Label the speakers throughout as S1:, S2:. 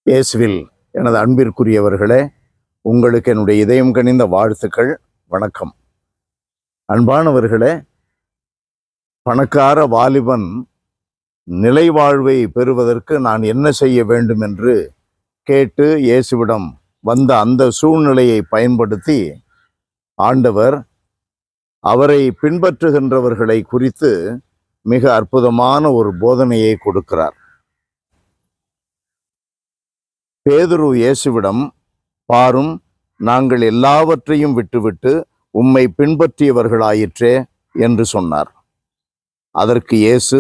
S1: இயேசுவில் எனது அன்பிற்குரியவர்களே, உங்களுக்கு என்னுடைய இதயம் கனிந்த வாழ்த்துக்கள். வணக்கம். அன்பானவர்களே, பணக்கார வாலிபன் நிலை வாழ்வை பெறுவதற்கு நான் என்ன செய்ய வேண்டும் என்று கேட்டு இயேசுவிடம் வந்த அந்த சூழ்நிலையை பயன்படுத்தி ஆண்டவர் அவரை பின்பற்றுகின்றவர்களை குறித்து மிக அற்புதமான ஒரு போதனையை கொடுக்கிறார். பேதுரு இயேசுவிடம், பாரும், நாங்கள் எல்லாவற்றையும் விட்டுவிட்டு உம்மை பின்பற்றியவர்களாயிற்றே என்று சொன்னார். அதற்கு இயேசு,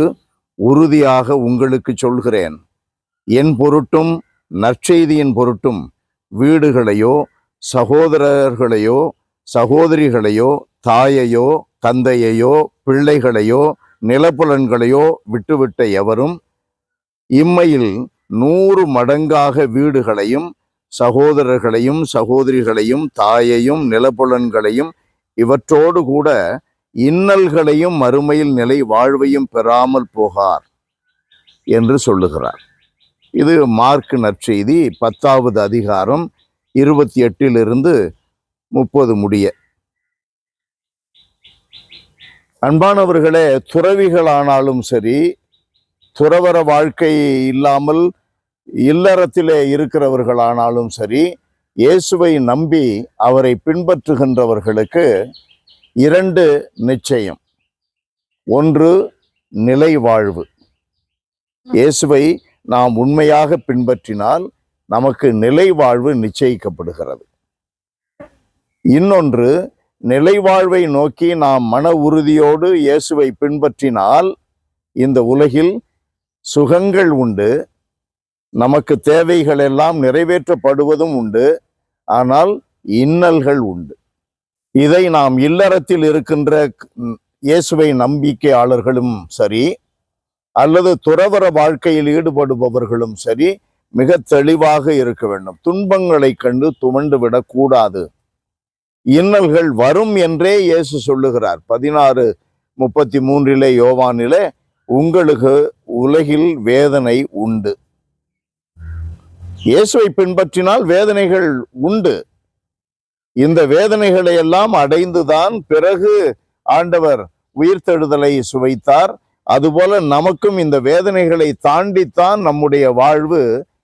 S1: உறுதியாக உங்களுக்கு சொல்கிறேன், என் பொருட்டும் நற்செய்தியின் பொருட்டும் வீடுகளையோ சகோதரர்களையோ சகோதரிகளையோ தாயையோ தந்தையையோ பிள்ளைகளையோ நிலப்புலன்களையோ விட்டுவிட்ட எவரும் இம்மையில் 100 மடங்காக வீடுகளையும் சகோதரர்களையும் சகோதரிகளையும் தாயையும் நிலப்புலன்களையும் இவற்றோடு கூட இன்னல்களையும் மறுமையில் நிலை வாழ்வையும் பெறாமல் போகார் என்று சொல்லுகிறார். இது மார்க் நற்செய்தி 10வது அதிகாரம் 28 30 முடிய. அன்பானவர்களே, துறவிகளானாலும் சரி, துறவற வாழ்க்கை இல்லாமல் இல்லறத்திலே இருக்கிறவர்களானாலும் சரி, இயேசுவை நம்பி அவரை பின்பற்றுகின்றவர்களுக்கு 2 நிச்சயம். ஒன்று, நிலை வாழ்வு. இயேசுவை நாம் உண்மையாக பின்பற்றினால் நமக்கு நிலை வாழ்வு நிச்சயிக்கப்படுகிறது. இன்னொன்று, நிலை வாழ்வை நோக்கி நாம் மன உறுதியோடு இயேசுவை பின்பற்றினால் இந்த உலகில் சுகங்கள் உண்டு, நமக்கு தேவைகள் எல்லாம் நிறைவேற்றப்படுவதும் உண்டு, ஆனால் இன்னல்கள் உண்டு. இதை நாம் இல்லறத்தில் இருக்கின்ற இயேசுவை நம்பிக்கையாளர்களும் சரி, அல்லது துறவற வாழ்க்கையில் ஈடுபடுபவர்களும் சரி, மிக தெளிவாக இருக்க வேண்டும். துன்பங்களை கண்டு துவண்டு விடக்கூடாது. இன்னல்கள் வரும் என்றே இயேசு சொல்லுகிறார். 16:33 யோவானிலே, உங்களுக்கு உலகில் வேதனை உண்டு. இயேசுவை பின்பற்றினால் வேதனைகள் உண்டு. இந்த வேதனைகளை எல்லாம் அடைந்துதான் பிறகு ஆண்டவர் உயிர்த்தெழுதலை சுவைத்தார். அதுபோல நமக்கும் இந்த வேதனைகளை தாண்டித்தான் நம்முடைய வாழ்வு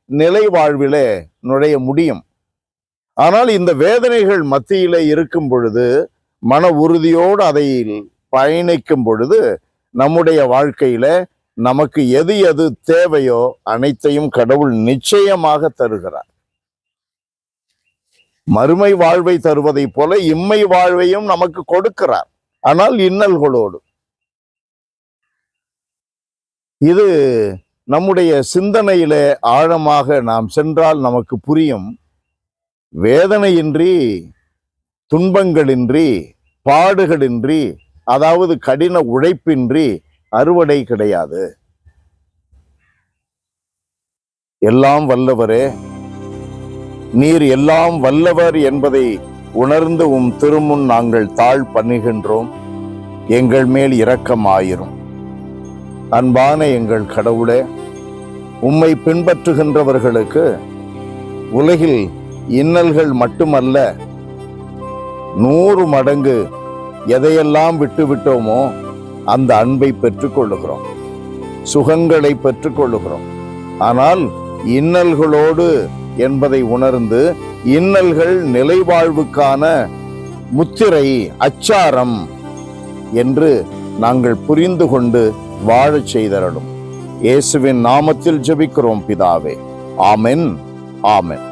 S1: நிலை வாழ்விலே நுழைய முடியும். ஆனால் இந்த வேதனைகள் மத்தியிலே இருக்கும் பொழுது, மன உறுதியோடு அதை பயணிக்கும் பொழுது, நம்முடைய வாழ்க்கையில நமக்கு எது எது தேவையோ அனைத்தையும் கடவுள் நிச்சயமாக தருகிறார். மறுமை வாழ்வை தருவதை போல இம்மை வாழ்வையும் நமக்கு கொடுக்கிறார், ஆனால் இன்னல்களோடு. இது நம்முடைய சிந்தனையிலே ஆழமாக நாம் சென்றால் நமக்கு புரியும். வேதனையின்றி, துன்பங்களின்றி, பாடுகளின்றி, அதாவது கடின உழைப்பின்றி அறுவடை கிடையாது. எல்லாம் வல்லவரே, நீர் எல்லாம் வல்லவர் என்பதை உணர்ந்து உம் திருமுன் நாங்கள் தாழ் பண்ணுகின்றோம். எங்கள் மேல் இரக்கமாயிரும். அன்பான எங்கள் கடவுளே, உம்மை பின்பற்றுகின்றவர்களுக்கு உலகில் இன்னல்கள் மட்டுமல்ல, 100 மடங்கு எதையெல்லாம் விட்டு விட்டோமோ அந்த அன்பை பெற்றுக்கொள்ளுகிறோம், சுகங்களை பெற்றுக்கொள்ளுகிறோம். ஆனால் இன்னல்களோடு என்பதை உணர்ந்து, இன்னல்கள் நிலைவாழ்வுக்கான முத்திரை, அச்சாரம் என்று நாங்கள் புரிந்து கொண்டு வாழச் செய்தரலும். இயேசுவின் நாமத்தில் ஜெபிக்கிறோம் பிதாவே. ஆமென், ஆமென்.